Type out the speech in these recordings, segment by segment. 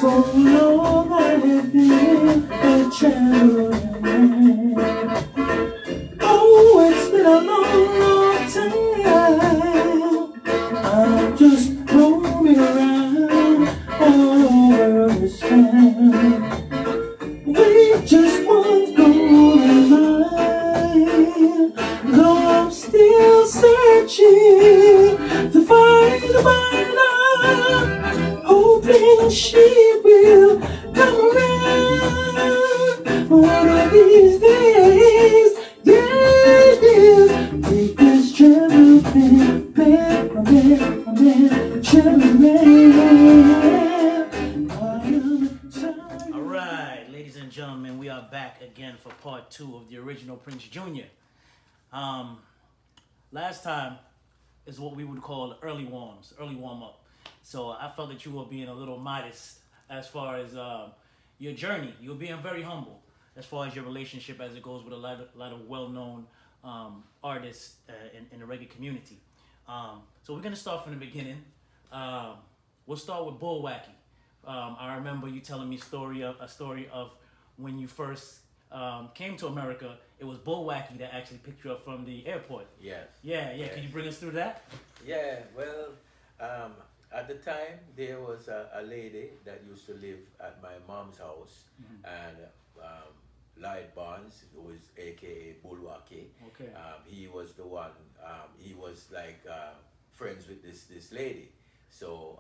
So long I have been a traveling. Oh, it's been a long, long time. I'm just roaming around all over this town. We just want golden mine. Though I'm still searching to find my love, hoping she will come around one of these days. Yeah, take this travel pen, all right, ladies and gentlemen, we are back again for part 2 of the original Prince Jr. Last time is what we would call early warm up. So I felt that you were being a little modest as far as your journey. You were being very humble as far as your relationship as it goes with a lot of well-known artists in the reggae community. So we're gonna start from the beginning. We'll start with Bullwacky. I remember you telling me a story of when you first came to America. It was Bullwacky that actually picked you up from the airport. Yes. Yeah. Can you bring us through that? Yeah, well, at the time, there was a lady that used to live at my mom's house, and Lloyd Barnes, who was aka Bullwacky. Okay. He was the one, he was like friends with this lady. So,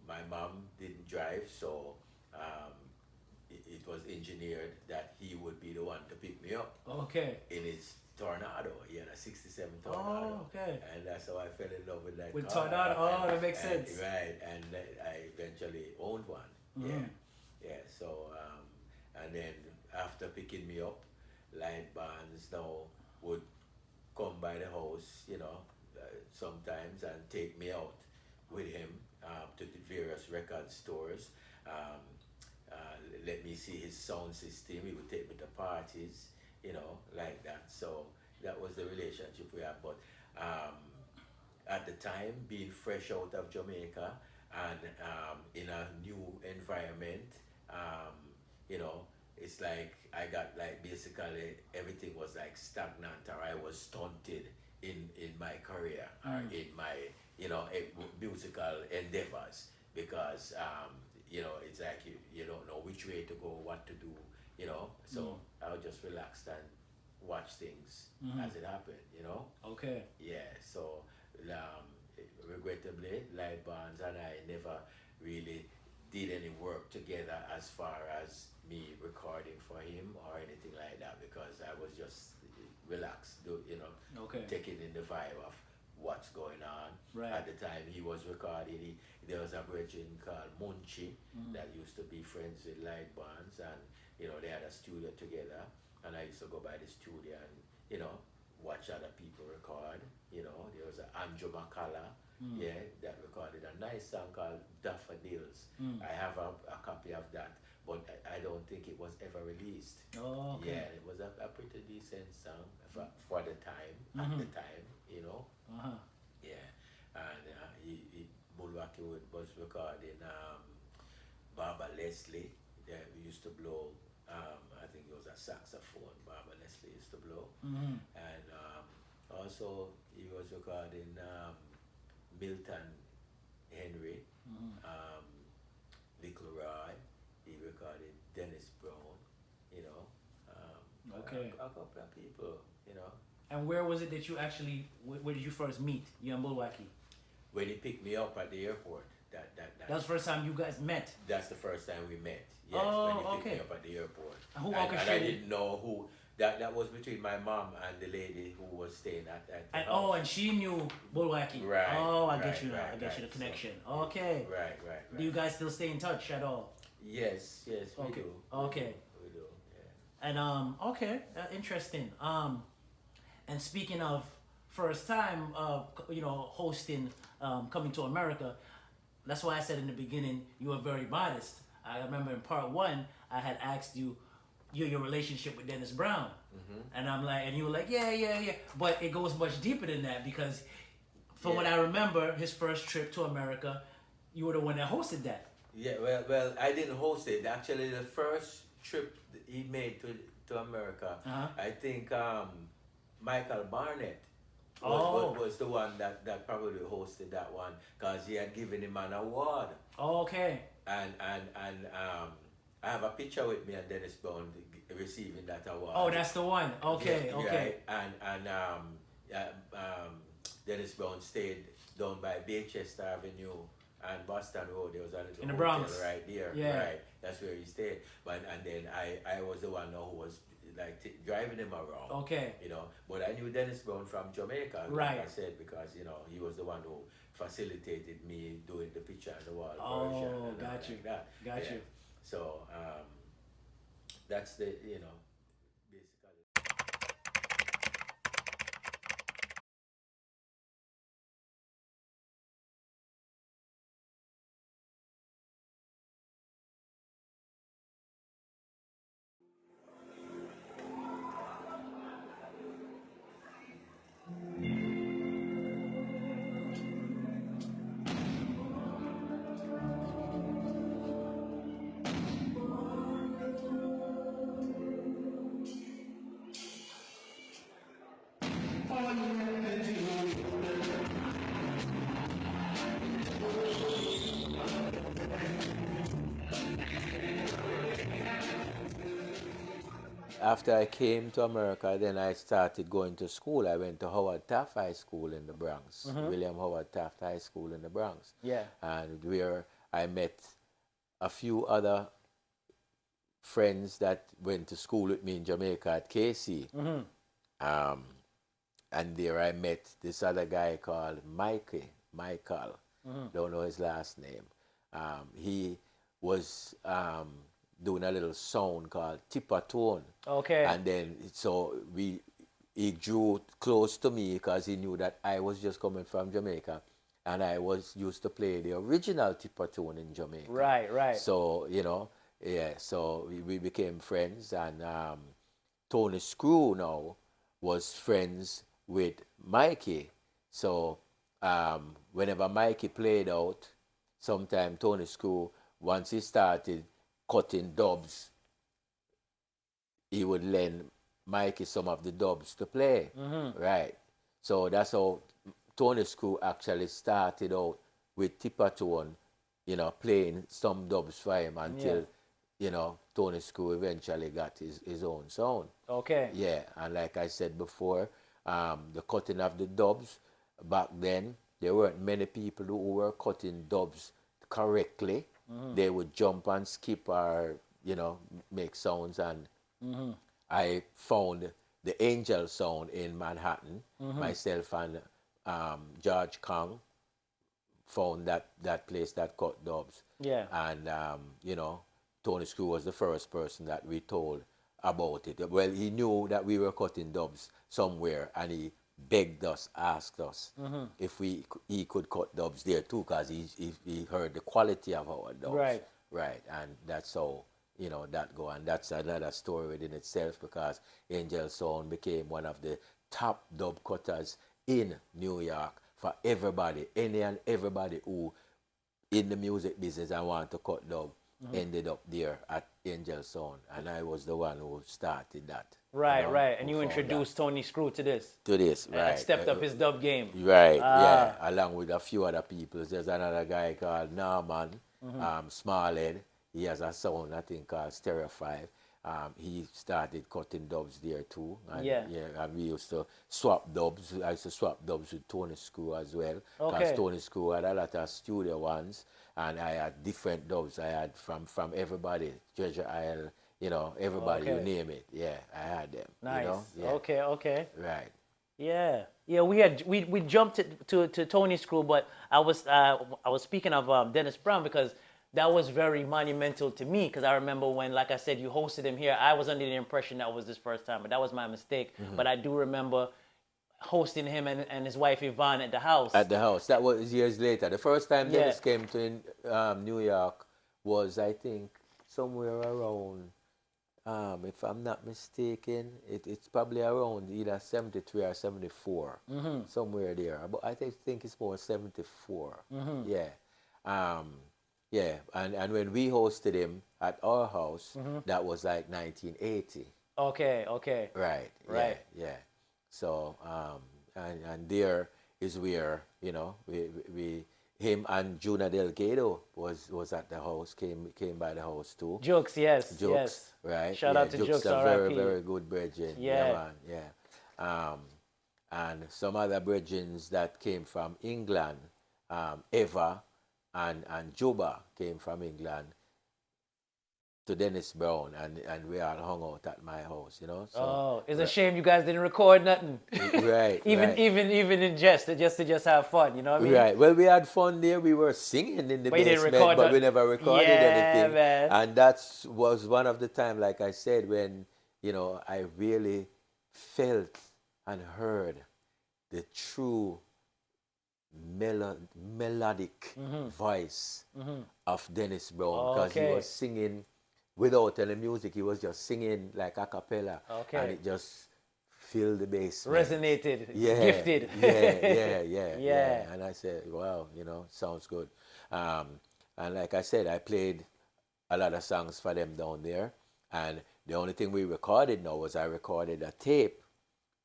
my mom didn't drive, so it was engineered that he would be the one to pick me up. Okay. In his Tornado. He had a 67 Tornado. Oh, okay. And that's how I fell in love with that with car. Tornado. Oh, that makes sense. Right, and I eventually owned one. Yeah. So, and then after picking me up, Lion Barnes now would come by the house, sometimes and take me out with him to the various record stores. Let me see his sound system. He would take me to parties, like that. So that was the relationship we had. But at the time, being fresh out of Jamaica and in a new environment, it's like I got like basically everything was like stagnant, or I was stunted in my career or in my musical endeavors, because it's like you don't know which way to go, what to do, so I'll just relax and watch things as it happened, Okay. Yeah, so regrettably, Light Barnes and I never really did any work together as far as me recording for him or anything like that, because I was just relaxed, Okay. taking in the vibe of what's going on. Right. At the time he was recording, there was a brethren called Munchie that used to be friends with Light Barnes, and they had a studio together, and I used to go by the studio and watch other people record. There was an Andrew McCullough, that recorded a nice song called Daffodils. I have a copy of that, but I don't think it was ever released. Oh, okay. Yeah, it was a pretty decent song for the time, at the time, Yeah, and Bullwacky was recording Barbara Leslie. Yeah, we used to blow, I think it was a saxophone Barbara Leslie used to blow. And also he was recording Milton Henry, Little Roy. He recorded Dennis Brown, Okay. a couple of people, And where was it that you actually, where did you first meet, you and Bullwacky? When he picked me up at the airport. That was the first time you guys met? That's the first time we met. Yes, Oh, when he picked okay. me up at the airport. Who and I orchestrated? didn't know who. That was between my mom and the lady who was staying at the And, house. and she knew Bullwacky. Right, Oh, I get right, you now. right, I get you the right. connection. So, Okay. Right. Do you guys still stay in touch at all? Yes, we Okay. do. Okay. We do, yeah. And okay, interesting. And speaking of first time, hosting, coming to America, that's why I said in the beginning you were very modest. I remember in part 1 I had asked you your relationship with Dennis Brown, and I'm like, and you were like, yeah. But it goes much deeper than that, because from what I remember, his first trip to America, you were the one that hosted that. Yeah, well, I didn't host it. Actually, the first trip he made to America, Uh-huh. I think Michael Barnett Oh. was the one that probably hosted that one because he had given him an award. Oh, okay. And I have a picture with me and Dennis Brown receiving that Oh, award. that's the one. Okay, Yeah, okay. right. And yeah, Dennis Brown stayed down by Baychester Avenue and Boston Road. There was a In little the hotel Bronx. right there. Yeah. Right, that's where he stayed. But and then I was the one who was like driving him around. Okay. You know, but I knew Dennis Brown from Jamaica, Right. like I said, because you know he was the one who facilitated me doing the picture on the wall version. Oh, And got you. like that. Got Yeah. you. So that's the basically. After I came to America, then I started going to school. I went to Howard Taft High School in the Bronx, William Howard Taft High School in the Bronx. Yeah. And where I met a few other friends that went to school with me in Jamaica at KC. Um, and there I met this other guy called Michael. Don't know his last name. He was doing a little sound called Tipper Tone. Okay. And then so he drew close to me because he knew that I was just coming from Jamaica, and I was used to play the original Tipper Tone in Jamaica. Right, right. So yeah. So we became friends, and Tony Screw now was friends with Mikey. So whenever Mikey played out, sometime Tony Screw, once he started cutting dubs, he would lend Mikey some of the dubs to play. Right. So that's how Tony Screw actually started out with Tipper Tone, playing some dubs for him until, Tony Screw eventually got his own sound. Okay. Yeah, and like I said before, the cutting of the dubs, back then, there weren't many people who were cutting dubs correctly. They would jump and skip or, make sounds. And I found the Angel sound in Manhattan. Myself and George Kong found that place that cut dubs. Yeah. And, Tony Screw was the first person that we told about it. Well, he knew that we were cutting dubs somewhere, and he begged us, asked us if he could cut dubs there too, because he heard the quality of our dubs. Right. Right, and that's how, that go. And that's another story within itself, because Angel Sound became one of the top dub cutters in New York for everybody, any and everybody who in the music business and want to cut dub ended up there at Angel Sound, and I was the one who started that. Right, right. And you introduced Tony Screw to this. To this, right. And stepped up his dub game. Right, yeah. Along with a few other people. There's another guy called Norman Smallhead. He has a sound, I think, called Stereo 5. He started cutting dubs there too. And, and we used to swap dubs. I used to swap dubs with Tony Screw as well. Because Tony Screw had a lot of studio ones, and I had different dubs. I had from everybody, Treasure Isle, everybody, you name it. Yeah, I had them. Nice. Yeah. Okay. Right. Yeah. We jumped to Tony Screw, but I was speaking of Dennis Brown because that was very monumental to me, because I remember when, like I said, you hosted him here. I was under the impression that was his first time, but that was my mistake. But I do remember hosting him and his wife Yvonne at the house. At the house. That was years later. The first time Dennis came to New York was, I think, somewhere around, if I'm not mistaken, it's probably around either 73 or 74, somewhere there. But I think it's more 74. Yeah. Yeah, and when we hosted him at our house, that was like 1980. Okay, okay. Right. Right. Yeah. So and there is where we him and Juna Delgado was at the house, came by the house too. Jokes, yes, Jokes, yes. right? Shout Yeah, out to Jokes, a very RIP. very good brethren. Yeah. Man. Yeah. And some other brethren that came from England, Eva and Juba came from England to Dennis Brown, and we all hung out at my house, So, oh, it's a shame you guys didn't record nothing. Right. even right. even in jest, just to have fun, you know what I mean? Right. Well, we had fun there. We were singing in the But you didn't basement, record but we never recorded anything. Man. And that was one of the time, like I said, when I really felt and heard the true melodic voice of Dennis Brown, because he was singing without any music. He was just singing like a cappella, and it just filled the basement. Resonated. Yeah, Gifted. Yeah. And I said, wow, sounds good. And like I said, I played a lot of songs for them down there, and the only thing we recorded now was I recorded a tape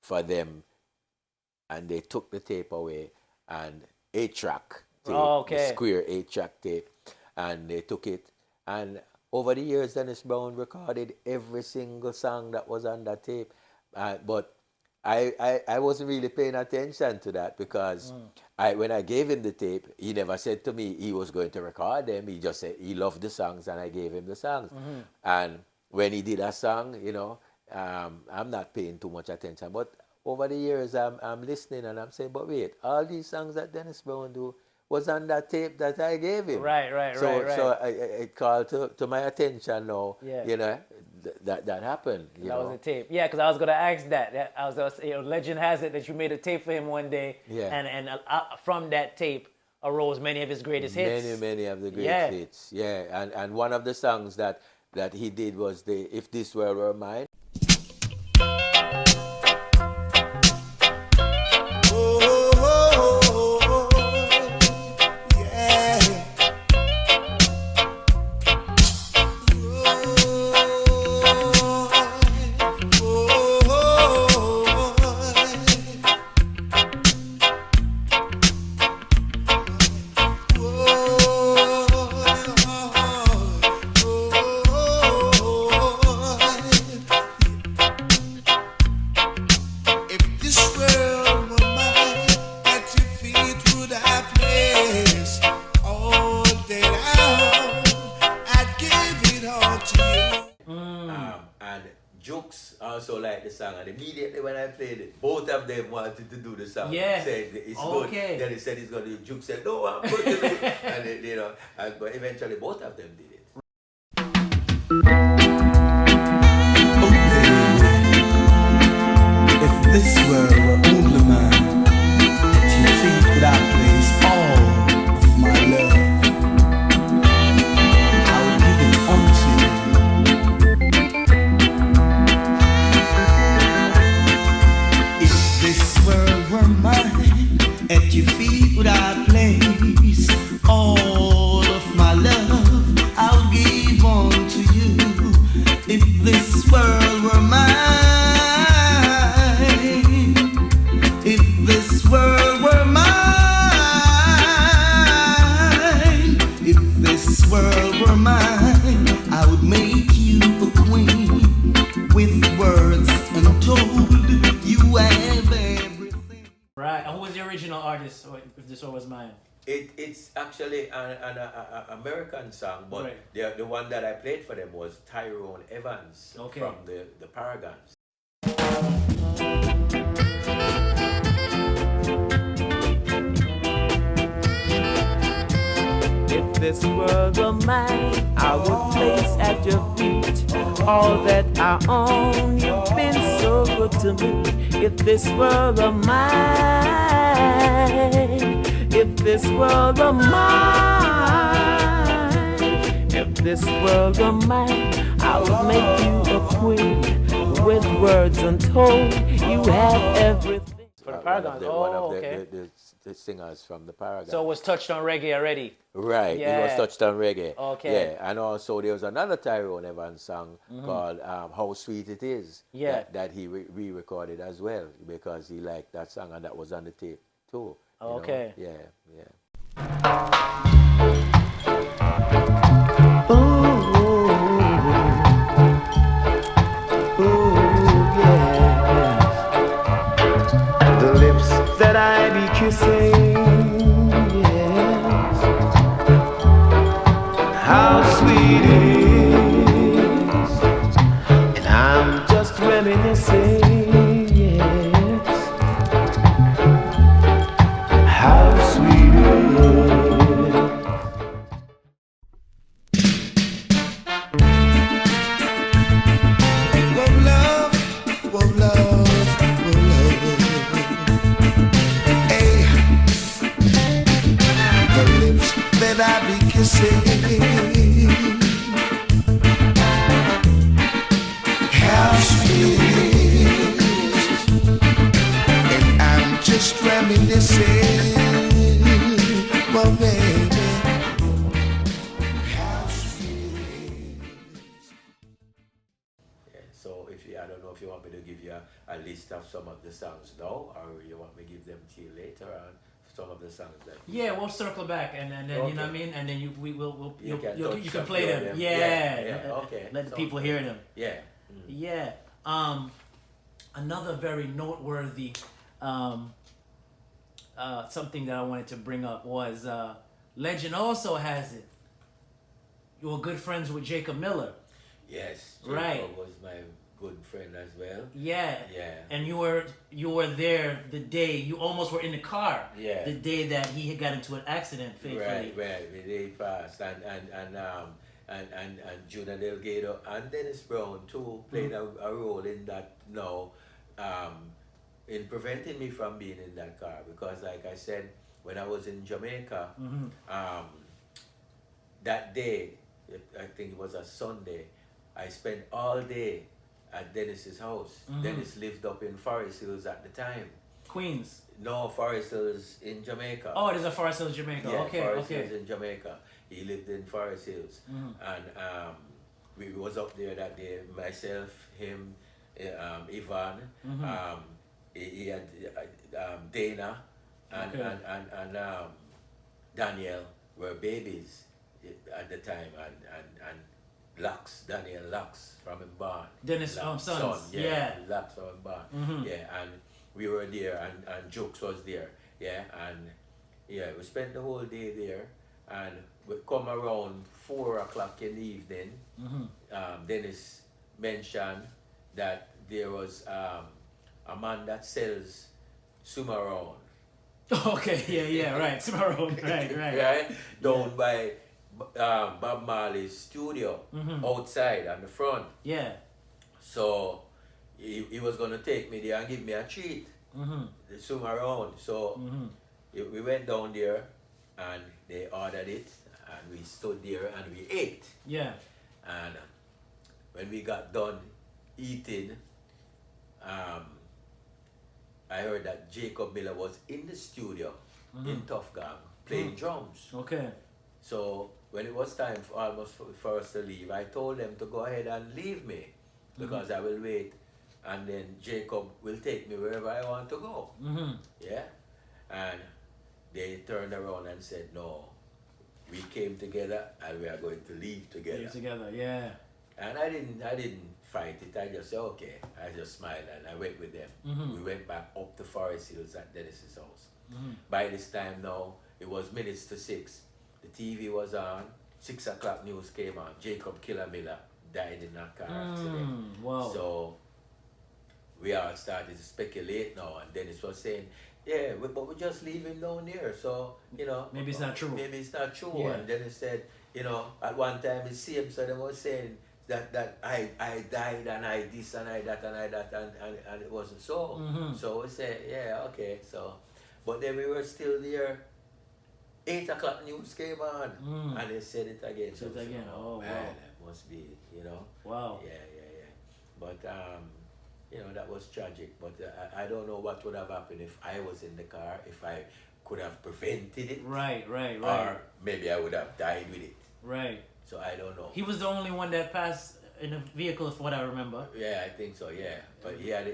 for them, and they took the tape away, and 8-track tape, the square 8-track tape, and they took it, and over the years Dennis Brown recorded every single song that was on that tape, but I wasn't really paying attention to that, because when I gave him the tape, he never said to me he was going to record them. He just said he loved the songs, and I gave him the songs. And when he did a song, I'm not paying too much attention, but over the years I'm listening, and I'm saying, but wait, all these songs that Dennis Brown do was on that tape that I gave him. Right. So it called to my attention now. Yeah. That happened. That was a tape. Yeah, because I was gonna ask that. I was gonna say, legend has it that you made a tape for him one day. Yeah. And from that tape arose many of his greatest hits. Many of the greatest hits. Yeah. And one of the songs that he did was the "If This World Were Mine." And immediately when I played it, both of them wanted to do the song. Yeah. Said it's good. Then he said he's going to do it. Juke said, no, I'm going to do it. And but eventually both of them did it. Oh, baby, if this were only mine, to your feet would I place all of my love. I would give it unto you. This world were mine, at your feet would I place all of my love. I'll give unto you. If this world were mine, if this world were mine, if this world were mine, I would make you a queen with words untold. You have everything. Right. And who was the original artist, or if this one was mine? It's actually an American song, but right. the one that I played for them was Tyrone Evans from the Paragons. If this world were mine, I would place at your feet all that I own. You've been so good to me. If this world were mine, if this world were mine, if this world were mine, I would make you a queen with words untold. You have everything. For the Paragons. One of okay. the the singers from the Paragon. So it was touched on reggae already. Right, it Yeah. was touched on reggae. Okay. Yeah, and also there was another Tyrone Evans song called How Sweet It Is Yeah. that he re-recorded as well because he liked that song and that was on the tape too. you know? Okay. Yeah, yeah. The lips that I be kissing, yes, how sweet it is, and I'm just reminiscing, yes, how sweet it is. Love, love, love, love. Hey, the lips that I be kissing, how sweet it is, and I'm just reminiscing, my baby, how sweet it is. Yeah, so if you, I don't know if you want me to give you a list of some of the songs now, or you want me to give them to you later on. Some of the songs that. Yeah, we'll circle back and then you know what I mean, and then we'll You can you touch can a play few of them. them. Yeah. Yeah, okay. Let the Sounds people good. hear them. Yeah. Yeah. Another very noteworthy something that I wanted to bring up was legend also has it. You were good friends with Jacob Miller. Yes. Right. Jacob was my good friend as well. Yeah. Yeah. And you were there the day you almost were in the car. Yeah. The day that he had got into an accident fatefully. Right. The day passed, and Juna Delgado and Dennis Brown too played a role in that now, in preventing me from being in that car because, like I said, when I was in Jamaica, that day, I think it was a Sunday, I spent all day at Dennis's house. Dennis lived up in Forest Hills at the time. Queens. No, Forest Hills in Jamaica. Oh, it is a Forest Hills, Jamaica. Yeah, Okay, Forest okay. Hills in Jamaica. He lived in Forest Hills, and we was up there that day. Myself, him, Ivan. He had Dana and Okay. and Daniel were babies at the time, and Lux, Daniel Lux from him barn. Dennis Lux, sons. son, Yeah. Lux from him barn. Yeah, and we were there, and Jokes was there. Yeah, and yeah, we spent the whole day there, and we come around 4 o'clock in the evening. Dennis mentioned that there was a man that sells Sumaron. Okay, yeah, right. Tomorrow, right. Right? Down by Bob Marley's studio, outside on the front. Yeah. So he was going to take me there and give me a treat. The Sumaron. So we went down there and they ordered it and we stood there and we ate. Yeah. And when we got done eating, I heard that Jacob Miller was in the studio in Tough Gang playing drums. Okay. So when it was time for us to leave, I told them to go ahead and leave me because I will wait, and then Jacob will take me wherever I want to go. Yeah, and they turned around and said, "No, we came together and we are going to leave together." They're together, yeah. And I didn't fight it. I just said, okay. I just smiled and I went with them. We went back up to Forest Hills at Dennis's house. By this time now, it was minutes to 6. The TV was on. 6 o'clock news came on. Jacob Killer Miller died in a car accident. Wow. So we all started to speculate now, and Dennis was saying, yeah, but we just leave him down here. So, you know. Maybe it's not true. Maybe it's not true. Yeah. And Dennis said, you know, at one time he see him, so they was saying that I died and I this and I that and I that, and it wasn't so. So we said, yeah, okay. So, but then we were still there. 8 o'clock news came on, and they said it again. Said it again. Oh, man, wow. that must be, you know. Wow. Yeah. But you know, that was tragic. But I don't know what would have happened if I was in the car, if I could have prevented it. Right. Or maybe I would have died with it. Right. So I don't know. He was the only one that passed in a vehicle, from what I remember. Yeah, I think so. Yeah, but he had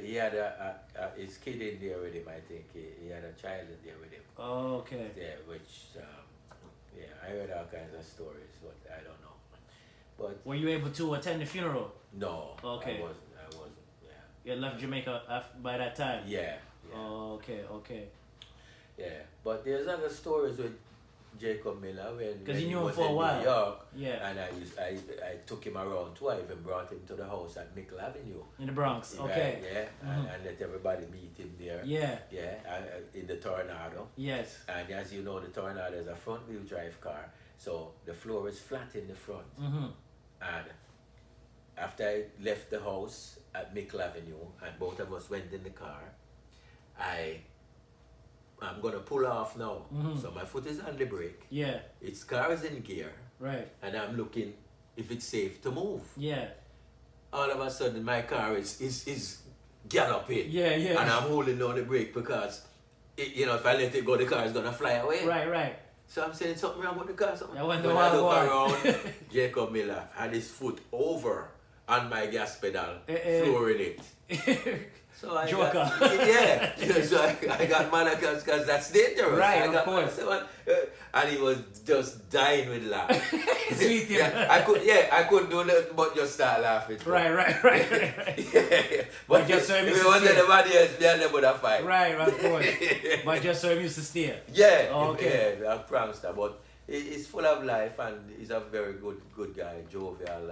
his kid in there with him. I think he had a child in there with him. Oh, okay. Yeah, which I heard all kinds of stories, but I don't know. But were you able to attend the funeral? no, Okay. I wasn't. Yeah. You had left Jamaica by that time. Yeah. Oh, okay. Yeah, but there's other stories with Jacob Miller when you he knew him was for a in while. New York. Yeah. And I took him around too. I even brought him to the house at Mickle Avenue. In the Bronx. Okay. Right, yeah, and let everybody meet him there. Yeah. Yeah, in the Tornado. Yes. And as you know, the Tornado is a front wheel drive car, so the floor is flat in the front. And after I left the house at Mickle Avenue and both of us went in the car, I'm gonna pull off now. So my foot is on the brake. Yeah. Its car is in gear. Right. And I'm looking if it's safe to move. Yeah. All of a sudden my car is galloping. Yeah. And I'm holding on the brake because if I let it go, the car is gonna fly away. Right. So I'm saying something wrong with the car. I wonder when why I look why. around, Jacob Miller had his foot over on my gas pedal, flooring it. So I Joker. So I got mad because that's dangerous. Right, of course. And he was just dying with laugh. Sweet, yeah. I couldn't do nothing but just start laughing. Right. Yeah. But just so he if used it to wasn't steer. anybody else, they never would have fight. Right, of course. But just so he used to steer. Yeah. Oh, okay. Yeah, a prankster. But he's full of life and he's a very good guy, jovial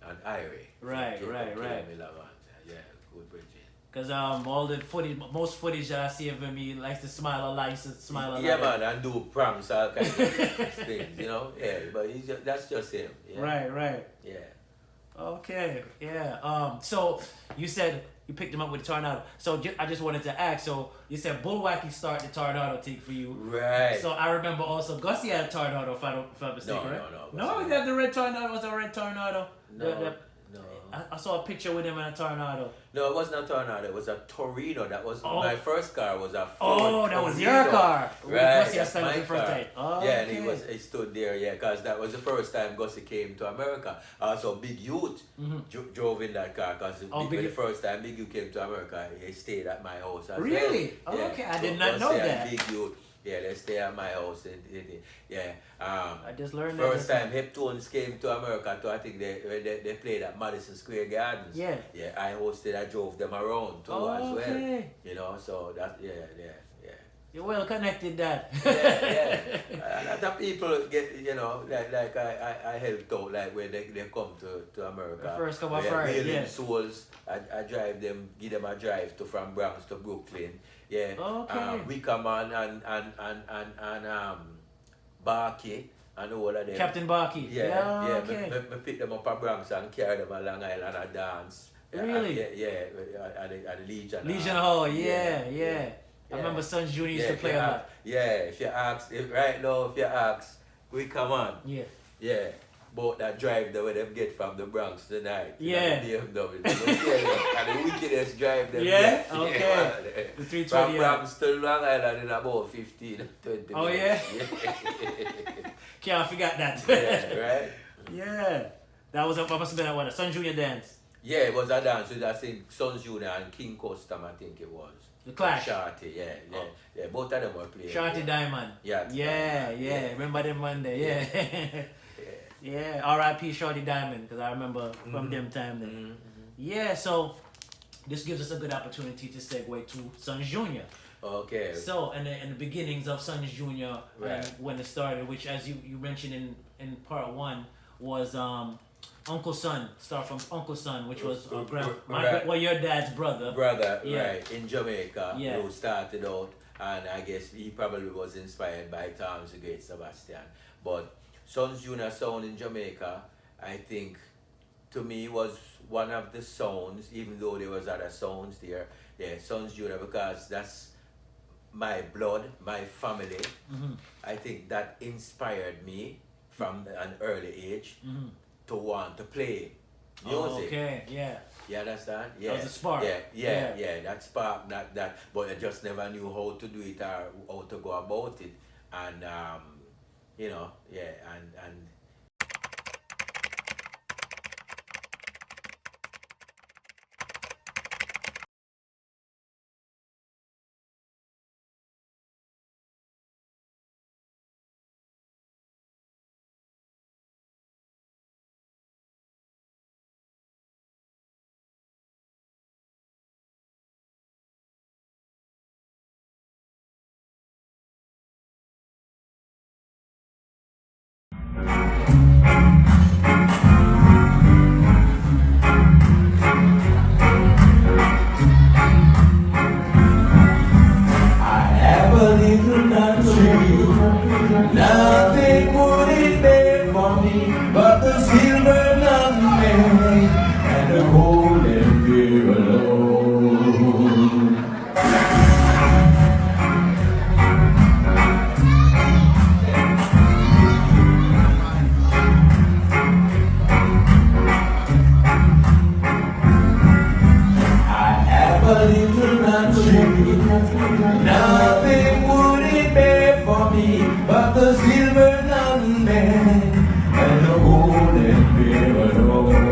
and airy. Right. Yeah, good bridging. Because most footage that I see of him, he likes to smile a lot. He used to smile a lot. Yeah, man, and do pranks, all kinds of things, Yeah, but that's just him. Yeah. Right. Yeah. Okay, yeah. So you said you picked him up with a Tornado. So I just wanted to ask. So you said Bullwacky started the Tornado thing for you. Right. So I remember also Gussie had a Tornado, if I'm mistaken, right? No, he had the red Tornado. Was a red Tornado. No. I saw a picture with him in a Tornado. No, it wasn't a Tornado. It was a Torino. That was my first car. Was a Ford Oh, that was your car. Right, Gussie that's my first car. time. Oh, yeah, okay. and he stood there. Yeah, because that was the first time Gussie came to America. Also, Big Youth drove in that car because the first time Big Youth came to America, he stayed at my house. As Really? well. Oh, Yeah. okay, I So did not know Gussie and that. Big Youth. Yeah, they stay at my house. I just learned first that. time Heptones came to America I think they played at Madison Square Gardens. Yeah. Yeah, I drove them around too as well. Okay. So that yeah. You're well connected, Dad. Yeah. A lot of people get like I helped out like when they come to America. The first couple of Yeah, friends, wheeling yeah. souls. I drive them, give them a drive from Bronx to Brooklyn. Yeah. Okay. Wickerman and Barkey and all of them. Captain Barkey. Yeah. Okay. Me pick them up at Bronx and carry them along Island and dance. Really? At the Legion. Legion Hall. Yeah. I remember Sons Jr. used to play a lot. Yeah, if you ask, Wickerman. Yeah. Boat that drive the way them get from the Bronx tonight. Yeah. The BMW. And the wickedest drive them Yeah? get. Okay. The 320. From Bronx to Long Island in about 15, 20 Oh, minutes. Can't forget that. Yeah, right? Yeah. That must have been a Son Jr. dance. Yeah, it was a dance with, I think, Sons Jr. and King Custom, I think it was. The Clash. Shorty, yeah. Both of them were playing. Shorty Diamond. Yeah. Remember them Monday, yeah. Yeah, R.I.P. Shorty Diamond, because I remember from them time then. Yeah, so this gives us a good opportunity to segue to Sons Jr. Okay. So, in the beginnings of Sons Jr., Right. when it started, which as you mentioned in part one, was Uncle Son, start from Uncle Son, which was your dad's brother. Right, in Jamaica, Yeah. who started out, and I guess he probably was inspired by Tom's the Great Sebastian. But Sons Jr. sound in Jamaica, I think, to me was one of the sounds, even though there was other sounds there. Yeah, Sons Jr. because that's my blood, my family. I think that inspired me from an early age to want to play music. Okay, yeah. You understand? Yeah. That was a spark. Yeah. That spark, that. But I just never knew how to do it or how to go about it, and and Have a little country, nothing would it be for me but the silver nutmeg and the golden beer alone. I have a little country, nothing would it be for me but the silver nutmeg and the golden beer alone.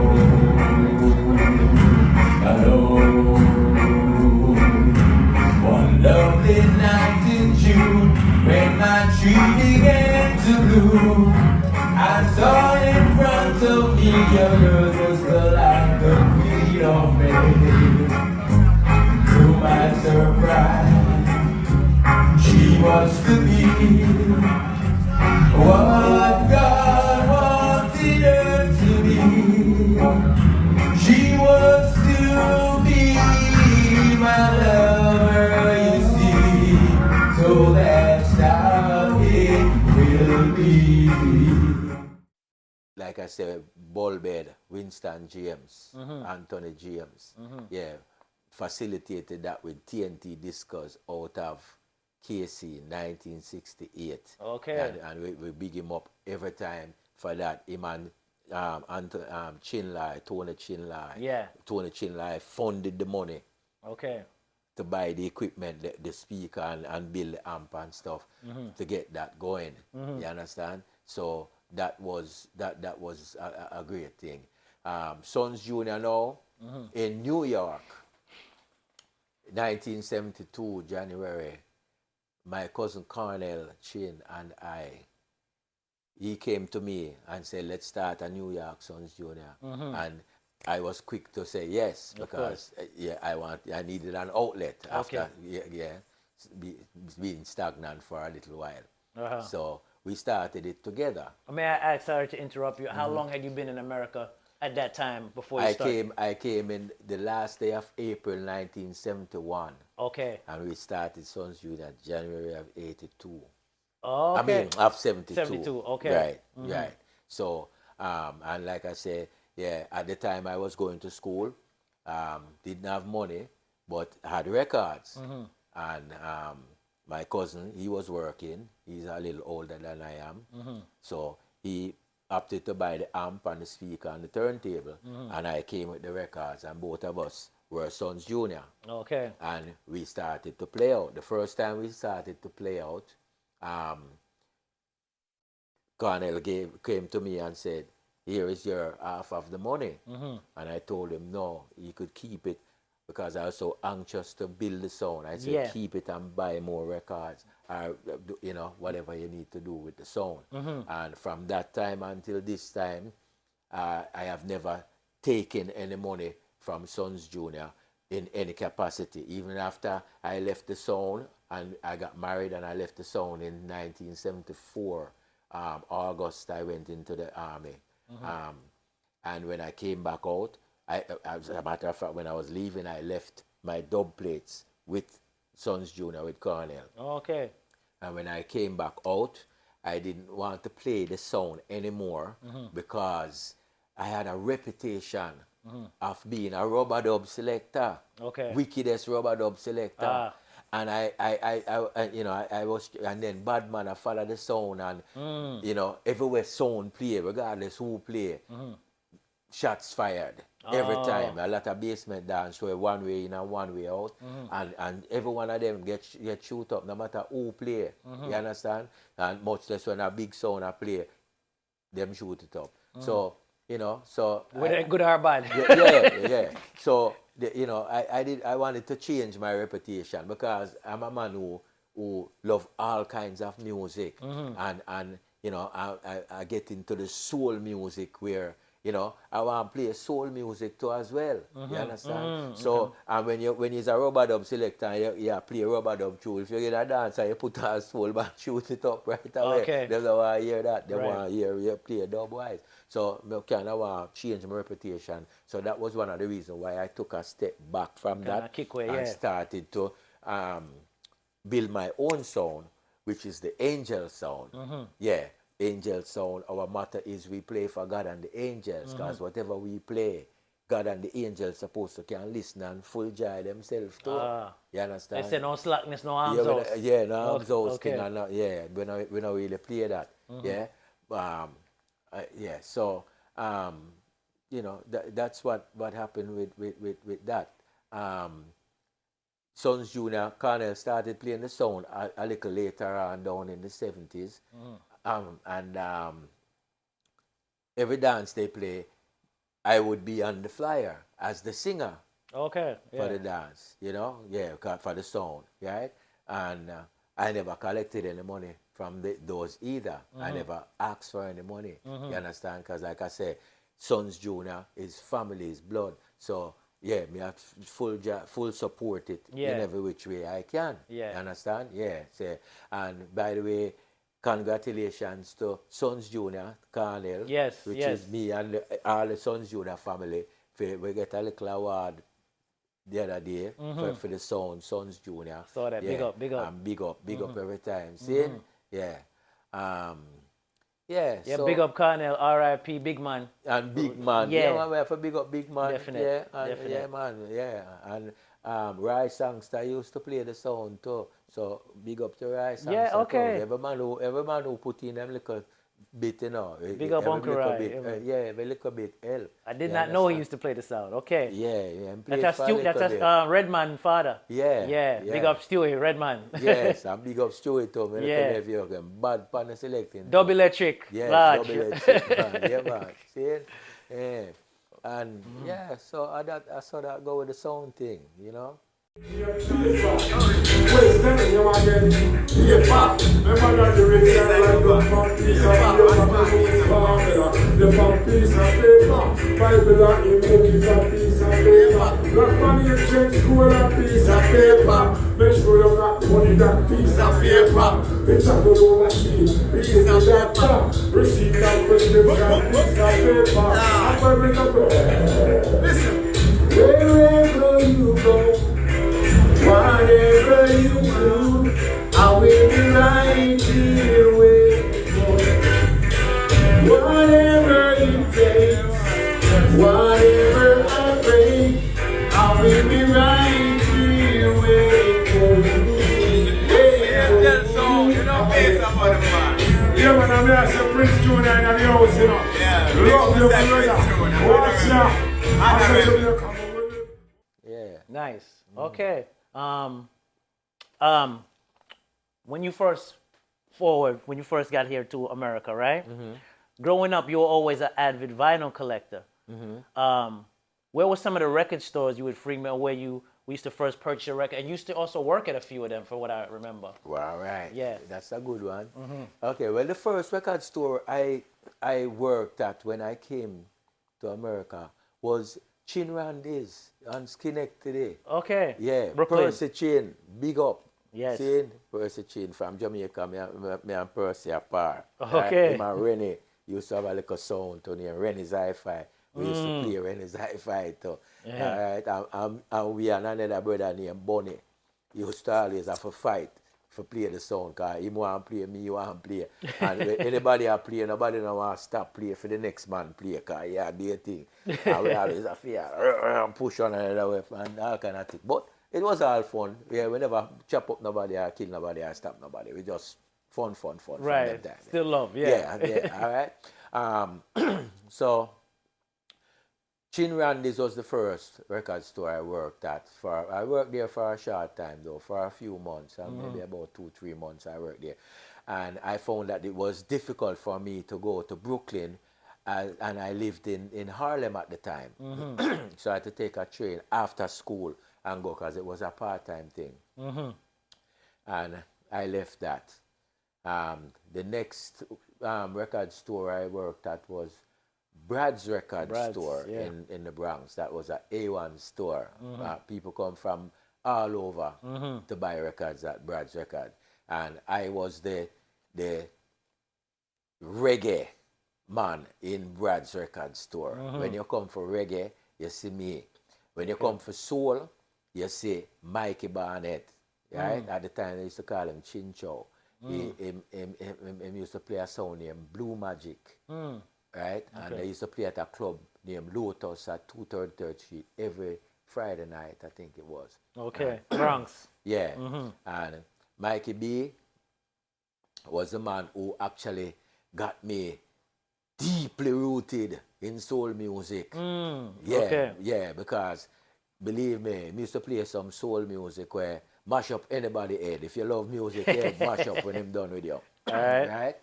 One lovely night in June, when my tree began to bloom, I saw in front of me a girl just like the Queen of May. To my surprise, she was to be what God wanted her to be. She was to be my lover, you see. So that's how it will be. like I said, Ballbed, Winston James, Anthony James, facilitated that with TNT Discos out of KC 1968. Okay. And we big him up every time for that. Him and Chinlai, Tony Chinlai. Yeah. Tony Chinlai funded the money Okay. to buy the equipment, the speaker and build the amp and stuff to get that going. You understand? So that was a great thing. Sons Junior now in New York, 1972 January. My cousin Cornell Chin and he came to me and said, let's start a New York Sons Junior. And I was quick to say yes, because I needed an outlet after being stagnant for a little while. So we started it together. May I ask, sorry to interrupt you, how long had you been in America at that time before you started? I came in the last day of April 1971. Okay. And we started Sons Junior January of 82. Okay. I mean, of 72. 72, okay. Right. So, and like I say, at the time I was going to school, didn't have money, but had records. And my cousin, he was working. He's a little older than I am. So he opted to buy the amp and the speaker and the turntable. And I came with the records, and both of us were Sons Junior. Okay. And we started to play out. The first time we started to play out, Cornell came to me and said, here is your half of the money. And I told him, no, he could keep it, because I was so anxious to build the sound. I said, keep it and buy more records, or, whatever you need to do with the sound. And from that time until this time, I have never taken any money from Sons Junior in any capacity. Even after I left the sound, and I got married and I left the sound in 1974, August, I went into the army. And when I came back out, as a matter of fact, when I was leaving, I left my dub plates with Sons Junior, with Cornell. Okay. And when I came back out, I didn't want to play the sound anymore, because I had a reputation of being a rubber dub selector. Okay. Wickedest rubber dub selector. And I was, and then Badman, I followed the sound, and everywhere sound play, regardless who play, shots fired every time. A lot of basement dance were one way in and one way out, and every one of them get shoot up, no matter who play. You understand? And much less when a big sound a play, them shoot it up. So you know, so whether good or bad. yeah. So you know, I wanted to change my reputation because I'm a man who love all kinds of music, and you know, I get into the soul music where, you know, I want to play soul music too as well. You understand? So, and when you're a rubber dub selector, you play rubber dub too. If you get a dancer, you put on soul band, shoot it up right away. Okay. They don't want to hear that. They want to hear you play dub wise. So, I want to change my reputation. So that was one of the reasons why I took a step back from that and started to build my own sound, which is the angel sound. Yeah, angel sound. Our motto is we play for God and the angels, because whatever we play, God and the angels supposed to can listen and full joy themselves too. You understand? They say no slackness, no arms out. Yeah, no arms out thing. And we don't really play that. Yeah, yeah. So you know, that's what happened with that. Sons Jr. Cornell started playing the sound a little later on down in the 70s. And every dance they play, I would be on the flyer as the singer for the dance, you know, for the sound, right? And I never collected any money from those either. I never asked for any money, you understand? Because like I said, Sons Jr. is family, is blood. So, yeah, me have full support it in every which way I can. You understand? Yeah. So, and by the way, congratulations to Sons Jr. Cornell, which is me and all the Sons Jr. family. We get a little award the other day for the sound, Sons Jr. So that big up. And big up every time. See? Yeah. Yeah, so, big up Cornell, R.I.P. Big Man. And Big Man. Yeah, man, for big up Big Man. Definitely. Yeah, man, yeah. And Rai Sangster used to play the sound too. So big up to Rai Sangster. Yeah, okay. Every man who put in them little bit, you know. Big up Uncle Rai. Every little bit help. I did not know he used to play the sound. Okay. Yeah. That's a Redman father. Yeah. Big up Stewie, Redman. Yes, and big up Stewie too. Bad pan selecting. Double electric. Yeah, large. double electric. Man. See? Yeah. And so I saw that go with the sound thing, you know. Black money and change school a piece of paper. Make sure you got money that piece of paper. Picture the overseas, piece of paper. Receipt and prescription, piece of paper. I'm going to go. Listen. Wherever you go, whatever you do, I will be right here waiting for you. Whatever it takes, whatever I pray, I will be right here waiting for you. Yeah, man, I'm here to Prince Jr. in the house, you know. Yeah, love you, brother. Watch now. Yeah. Nice. Okay. When you first got here to America, right? Growing up, you were always an avid vinyl collector. Where were some of the record stores you would frequent where we used to first purchase a record, and you used to also work at a few of them, for what I remember? Wow, right. Yeah. That's a good one. Okay, well, the first record store I worked at when I came to America was Chin Randy's on Schenectady. Okay. Yeah, Brooklyn. Percy Chin, big up. Yes. See, Percy Chin from Jamaica, me and Percy apart. Okay. Him and Rennie used to have a little sound to name Rennie's Hi-Fi. We used to play Rennie's Hi-Fi too. Yeah. All right, and we and another brother named Bonnie used to always have a fight for play the sound, because he want to play, me want to play. And anybody a play, nobody don't want to stop play for the next man play, because he had their thing. And we always have to push on another way and all kind of thing. But it was all fun. Yeah, we never chop up nobody or kill nobody or stop nobody. We just fun. Right. Still love, yeah. Yeah, all right. So Chin Randy's was the first record store I worked at. I worked there for a short time though, for a few months, maybe about 2-3 months I worked there. And I found that it was difficult for me to go to Brooklyn, and I lived in Harlem at the time. So I had to take a train after school and go, because it was a part-time thing. And I left that. The next record store I worked at was Brad's Record Store in the Bronx. That was an A1 store. People come from all over to buy records at Brad's Record. And I was the reggae man in Brad's Record Store. When you come for reggae, you see me. When you come for soul, you see Mikey Barnett. Right? At the time, they used to call him Chincho. He used to play a song named Blue Magic. Right? And they used to play at a club named Lotus at 233rd Street every Friday night, I think it was. Okay, Bronx. Yeah. And Mikey B was the man who actually got me deeply rooted in soul music. Yeah, because believe me, he used to play some soul music where mash up anybody's head. If you love music, mash up when I'm done with you. Right?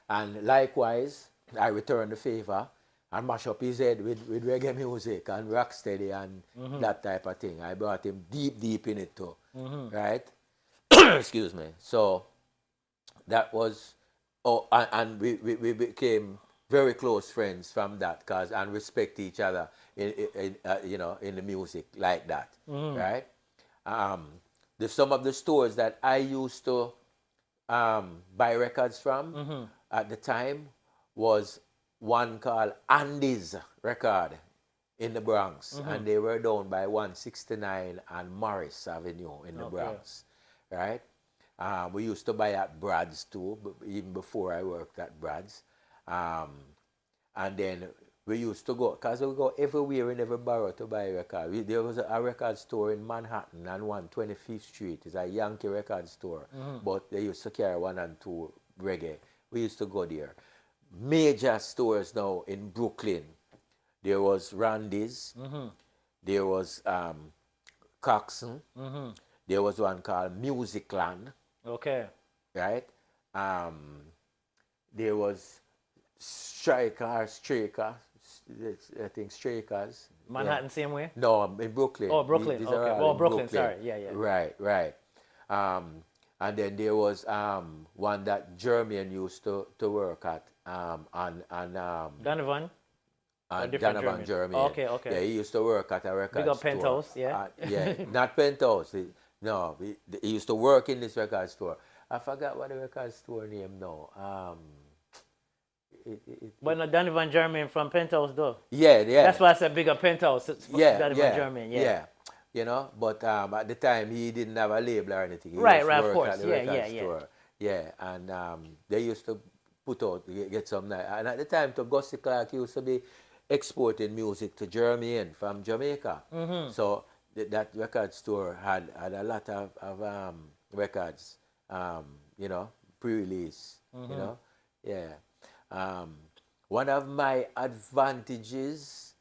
And likewise, I returned the favor and mash up his head with reggae music and rocksteady and that type of thing. I brought him deep in it too. Right? Excuse me. So that was, and we became very close friends from that, and respect each other in the music like that. Right? Some of the stores that I used to buy records from at the time was one called Andy's Record in the Bronx, and they were down by 169 and Morris Avenue in the Bronx, right? We used to buy at Brad's too, even before I worked at Brad's, and then we used to go, because we go everywhere in every borough to buy a record. There was a record store in Manhattan on 125th Street. It's a Yankee record store, but they used to carry 1 and 2 reggae. We used to go there. Major stores now in Brooklyn. There was Randy's. There was Coxon. There was one called Musicland. Okay. Right? There was Striker. I think Strikers. Manhattan, same way? No, in Brooklyn. Oh, Brooklyn. These Okay. Well, Brooklyn. Sorry. Yeah. Right. And then there was one that Jermaine used to work at on Donovan. Donovan Jermaine. Okay. Yeah, he used to work at a record Big up store. Penthouse, yeah. Yeah, not Penthouse. He used to work in this record store. I forgot what the record store name now. But no, Donovan Jermaine from Penthouse though. Yeah. That's why I said big up Penthouse. Donovan Jermaine, yeah. You know, but at the time he didn't have a label or anything. He right, just of course. At the record store. Yeah, and they used to put out, get some night. And at the time, to Gussie Clark used to be exporting music to Jermaine from Jamaica. So that record store had a lot of records, pre-release, one of my advantages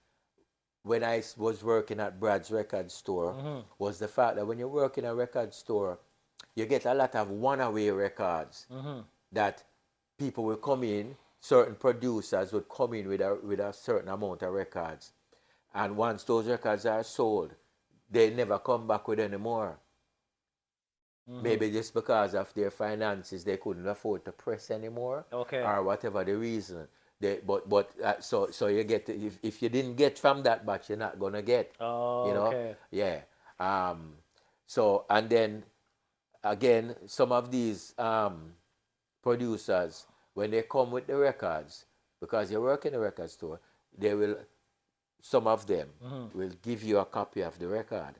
when I was working at Brad's record store was the fact that when you work in a record store, you get a lot of one-away records that people will come in, certain producers would come in with a certain amount of records. And once those records are sold, they never come back with any more. Maybe just because of their finances, they couldn't afford to press anymore, or whatever the reason. So you get, if you didn't get from that batch, you're not gonna get. Yeah. So, and then again, some of these producers, when they come with the records, because you work in a record store, they will, some of them will give you a copy of the record.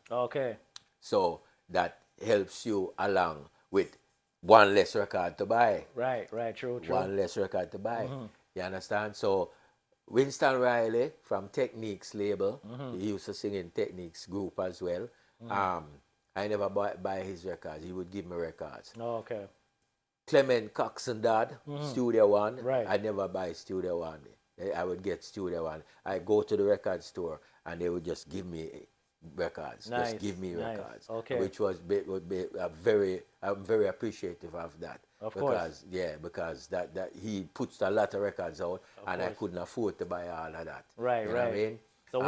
So that helps you along with one less record to buy. Right, true. One less record to buy. You understand? So Winston Riley from Techniques label, he used to sing in Techniques group as well. I never buy his records. He would give me records. Clement Coxon Dad, Studio One. Right. I never buy Studio One. I would get Studio One. I go to the record store and they would just give me records. Nice, Just give me nice. records. Okay. Which was I'm very appreciative of that. Of because course. because that he puts a lot of records out and I course. couldn't afford to buy all of that. Right, You know what I right. mean? So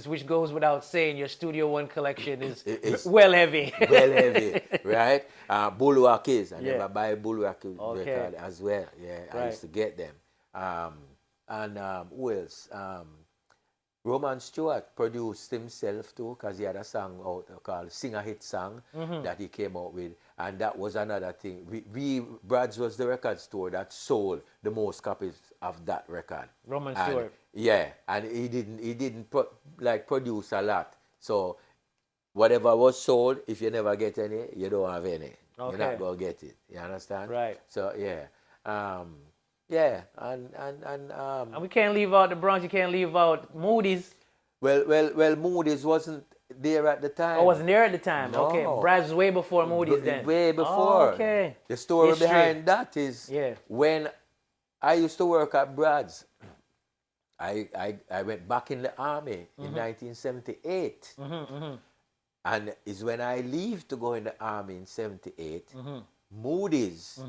which goes without saying, your Studio One collection is It's well heavy. well heavy, right? Bulwark is. I Yeah. never buy Bulwark Okay. record as well. Yeah, I Right. used to get them. Who else? Roman Stewart produced himself too, because he had a song out called Sing a Hit Song that he came out with. And that was another thing. Brad's was the record store that sold the most copies of that record. Roman And, Stewart. yeah, and he didn't produce a lot. So whatever was sold, if you never get any, you don't have any. You're Okay. not gonna get it. You understand? Right. So yeah, and And we can't leave out the Bronx. You can't leave out Moody's. well, Moody's wasn't there at the time. I wasn't there at the time. No. Okay. Brad's was way before Moody's then. Way before. Oh, okay. The story History. behind that is Yeah. when I used to work at Brad's, I went back in the army in 1978. And it's when I leave to go in the army in 78, Moody's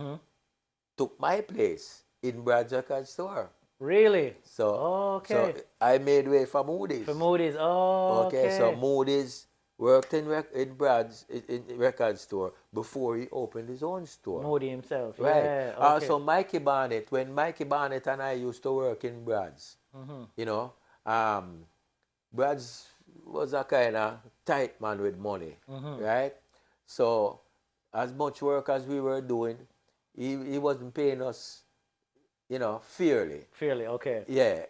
took my place in Brad's record store. Really? So, Okay. so I made way for Moody's. For Moody's. Oh, okay. So Moody's worked in Brad's in record store before he opened his own store. Moody himself. Right. Yeah. Okay. Also, Mikey Barnett, when Mikey Barnett and I used to work in Brad's, you know, Brad's was a kind of tight man with money, right? So, as much work as we were doing, he wasn't paying us, you know, fairly. Fairly. Okay. Yeah,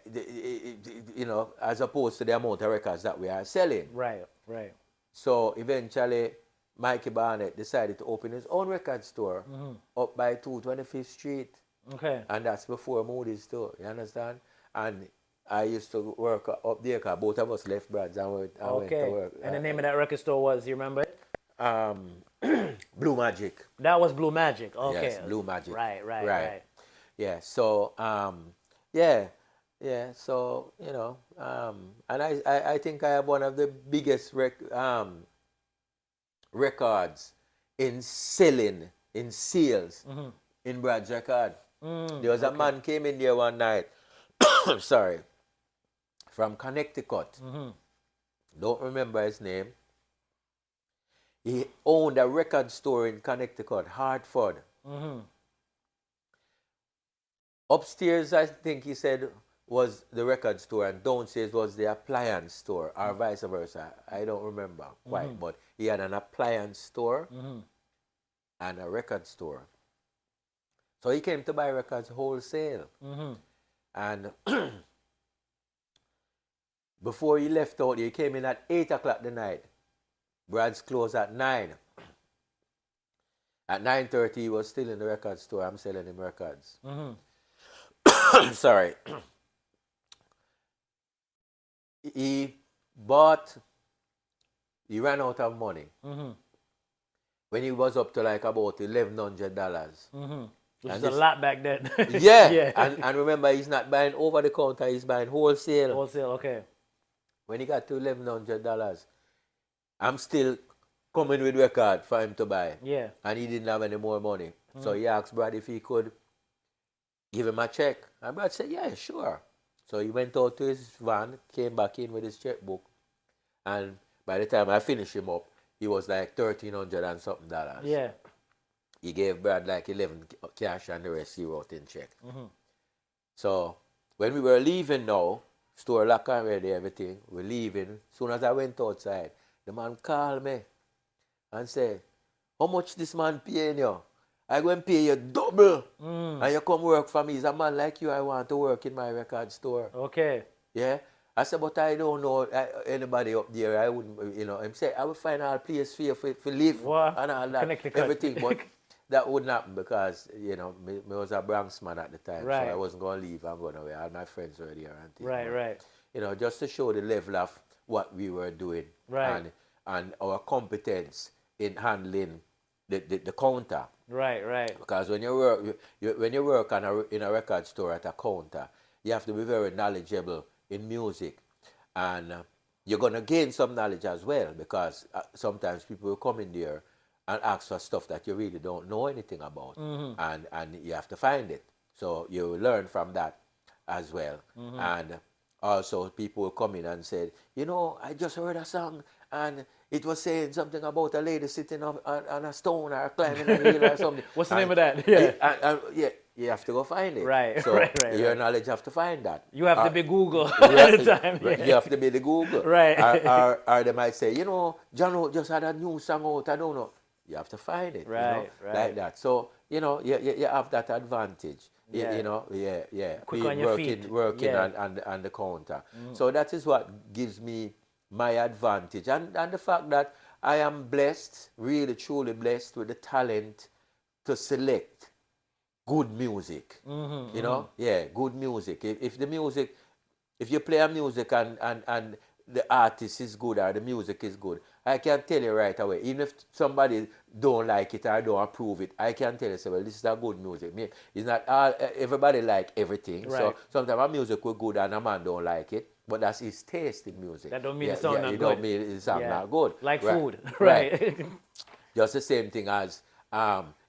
you know, as opposed to the amount of records that we are selling. Right. Right. So eventually, Mikey Barnett decided to open his own record store up by 225th Street. Okay. And that's before Moody's too, you understand? And I used to work up there because both of us left Brad's and went to work. And the name of that record store was, you remember it? Blue Magic. That was Blue Magic. Okay. Yes, Blue Magic. Right. Yeah, so, yeah, so, you know, and I think I have one of the biggest records in selling, in sales, in Brad's record. There was a man came in there one night, sorry, from Connecticut. Don't remember his name. He owned a record store in Connecticut, Hartford. Upstairs, I think he said, was the record store, and downstairs was the appliance store, or vice versa. I don't remember quite, but he had an appliance store and a record store. So he came to buy records wholesale. And before he left out, he came in at 8 o'clock the night. Brad's closed at 9. At 9:30, he was still in the record store. I'm selling him records. Sorry. He ran out of money when he was up to like about $1,100. Which is a lot back then. Yeah. And remember, he's not buying over the counter, he's buying wholesale. Wholesale, okay. When he got to $1,100, I'm still coming with record for him to buy. Yeah. And he didn't have any more money. So he asked Brad if he could give him a check. And Brad said, yeah, sure. So he went out to his van, came back in with his checkbook. And by the time I finished him up, he was like $1,300 and something dollars. Yeah. He gave Brad like 11 cash and the rest he wrote in check. So when we were leaving now, store lock and ready, everything, we're leaving. As soon as I went outside, the man called me and said, how much this man paying you? I go and pay you double. And you come work for me. He's a man like you, I want to work in my record store. Okay. Yeah. I said, but I don't know anybody up there. I wouldn't, you know. I said, I will find a place for you for live What? and all that, everything. But that wouldn't happen because, you know, me was a Bronx man at the time. Right. So I wasn't going to leave. I'm going away. All my friends were there. And things. Right. You know, just to show the level of what we were doing. Right. And our competence in handling the counter. Right. Because when you work in a record store at a counter, you have to be very knowledgeable in music. And you're going to gain some knowledge as well, because sometimes people will come in there and ask for stuff that you really don't know anything about. And you have to find it. So you learn from that as well. And also people will come in and say, you know, I just heard a song and it was saying something about a lady sitting on a stone or climbing a hill or something. What's the name of that? Yeah. Yeah, you have to go find it. Right, so right. your knowledge have to find that. You have to be Google You at have the time. to- You have to be the Google. Right. Or they might say, you know, John just had a new song out, I don't know. You have to find it. Right, you know, right. like that. So, you know, you have that advantage. Yeah. You know, yeah. Quick on your feet. Working Yeah. on the counter. So that is what gives me my advantage. And the fact that I am blessed, really truly blessed with the talent to select good music. You know? Yeah, good music. If the music, if you play a music and the artist is good or the music is good, I can tell you right away. Even if somebody don't like it or don't approve it, I can tell you, say, well, this is a good music. It's not all, everybody like everything. Right. So sometimes a music will good and a man don't like it, but that's his taste in music. That don't mean the song not it good. don't mean the song Yeah. not good. Like Right. food. Right. Just the same thing as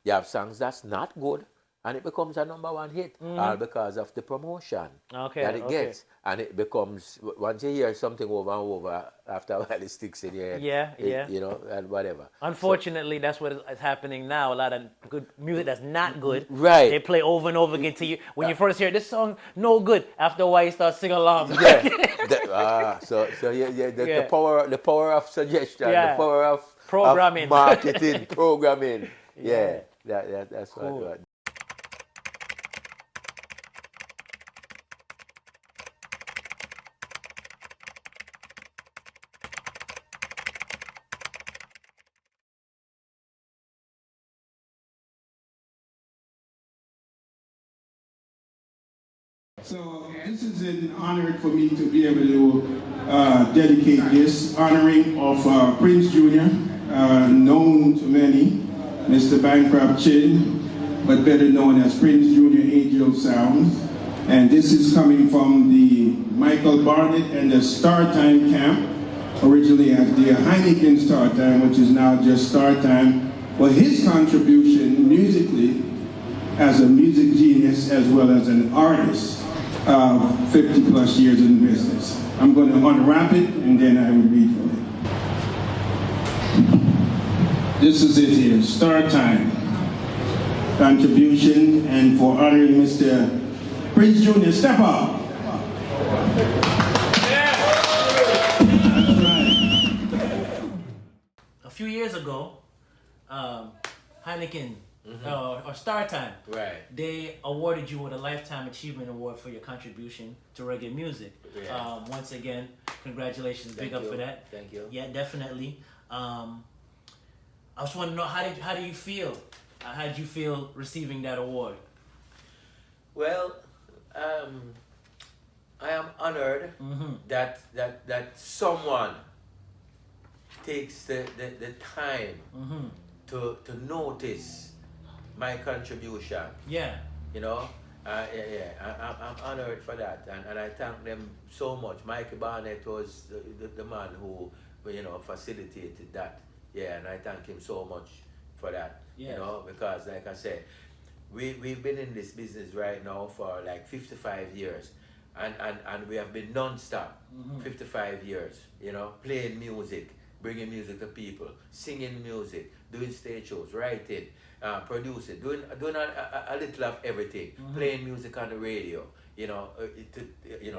you have songs that's not good and it becomes a #1 hit, all because of the promotion Okay, that it okay. gets. And it becomes, once you hear something over and over, after a while it sticks in your head. Yeah. You know, and whatever. Unfortunately, that's what is happening now. A lot of good music that's not good. Right. They play over and over again to you. When you first hear this song, no good. After a while, you start singing along. Yeah. The power of suggestion, Yeah. the power of Programming. of marketing, programming. Yeah. That's Cool. what. So this is an honor for me to be able to dedicate this honoring of Prince Jr., known to many, Mr. Bankrupt Chin, but better known as Prince Jr. Angel Sounds. And this is coming from the Michael Barnett and the Star Time Camp, originally as the Heineken Star Time, which is now just Star Time, for his contribution musically as a music genius as well as an artist. 50 plus years in business. I'm going to unwrap it and then I will read from it. This is it here, Star Time. Contribution, and for honoring Mr. Prince Jr., step up. A few years ago, Heineken or Star Time, Right. they awarded you with a Lifetime Achievement Award for your contribution to reggae music. Yeah. Once again, congratulations, Thank big up you. for that. Thank you. Yeah, definitely. I just want to know, how do you feel? How did you feel receiving that award? Well, I am honored that someone takes the time to notice my contribution. Yeah. You know, I'm honored for that, and I thank them so much. Mikey Barnett was the man who, you know, facilitated that. Yeah, and I thank him so much for that. Yeah. You know, because like I said, we've been in this business right now for like 55 years, and we have been non-stop 55 years. You know, playing music, bringing music to people, singing music, doing stage shows, writing, producing, doing a little of everything, playing music on the radio, you know,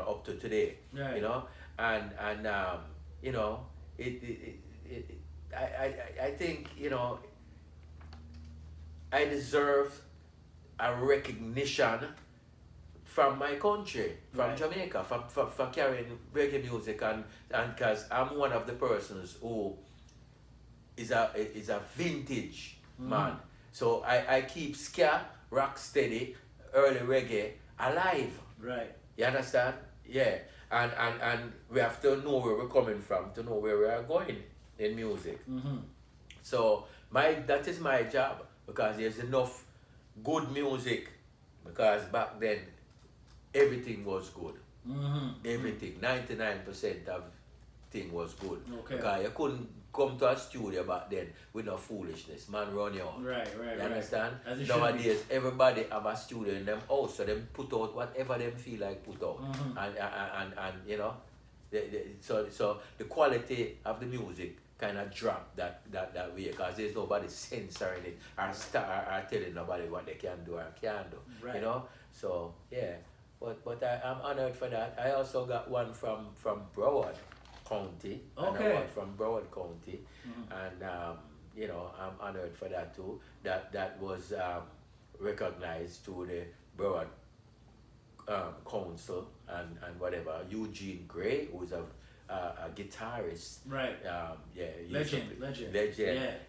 up to today, Right. you know, and you know, I think, you know, I deserve a recognition from my country, from Right. Jamaica, for carrying reggae music, and because I'm one of the persons who is a vintage man. So I keep ska, rock steady, early reggae alive. Right. You understand? Yeah. And we have to know where we're coming from to know where we are going in music. So that is my job, because there's enough good music, because back then everything was good. Everything, 99% of thing was good. Okay. Because you couldn't come to a studio back then with no foolishness. Man run you out. Right. You understand? As it should Nowadays, everybody have a studio in them house, so them put out whatever them feel like put out. And you know, so the quality of the music kind of dropped that way, because there's nobody censoring it or telling nobody what they can do or can't do. Right. You know? So yeah. But I'm honored for that. I also got one from Broward County. Okay. And I one from Broward County. And you know, I'm honored for that too. That was recognized to the Broward Council and whatever. Eugene Gray, who's a guitarist. Right. Yeah. Legend.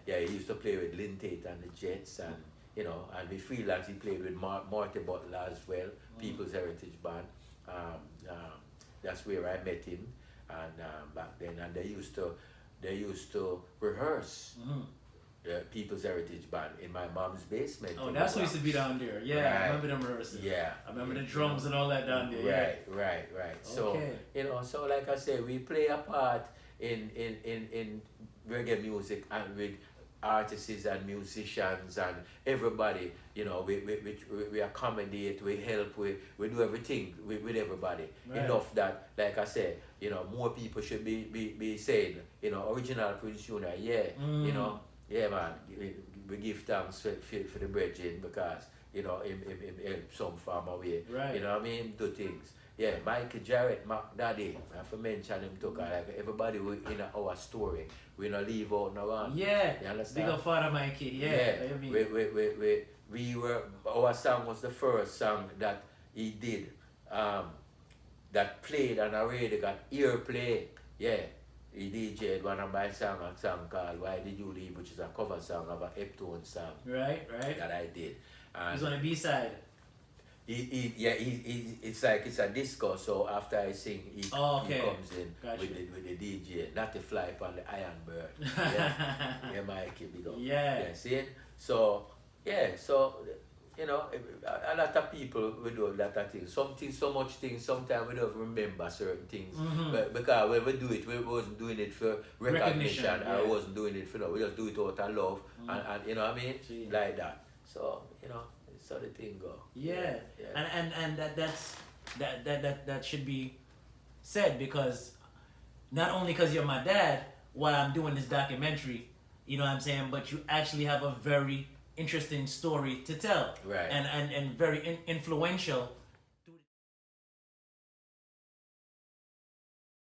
Yeah, he used to play with Lynn Tate and the Jets, and you know, and we freelance, he played with Marty Butler as well, People's Heritage Band. That's where I met him, and back then, and they used to rehearse People's Heritage Band in my mom's basement. Oh, that's what used to be down there. Yeah, Right. I remember them rehearsing. Yeah. I remember the drums and all that down there. Right. So Okay. you know, so like I said, we play a part in reggae music, and with artists and musicians and everybody, you know, we accommodate, we help, we do everything with everybody. Right. Enough that, like I said, you know, more people should be saying, you know, original Prince Jr., you know, yeah man, we give thanks for the brethren, because, you know, him help some farm away, Right. you know what I mean, do things. Yeah, Michael Jarrett, Mac Daddy, I have to mention him too, 'cause like everybody in our story, we not leave out no one. Yeah. You understand? Big up Father Mikey. Yeah. I mean. We were, our song was the first song that he did, that played on a radio, got earplay. Yeah, he DJ'd one of my songs, a song called Why Did You Leave, which is a cover song of a Eptone song Right. that I did. And He's on the B-side. it's like it's a disco, so after I sing, he comes in Gotcha. with the DJ, not to fly upon the Iron Bird. Yeah, Mikey, big up. Yeah. See? So, yeah, so, you know, a lot of people will do a lot of things. So much things, sometimes we don't remember certain things. But because when we do it, we wasn't doing it for recognition, yeah. or wasn't doing it for we just do it out of love, and you know what I mean? Gee. Like that. So, you know, so the thing go. Yeah. Yeah. And that should be said, because not only because you're my dad while I'm doing this documentary, you know what I'm saying, but you actually have a very interesting story to tell. Right. And very influential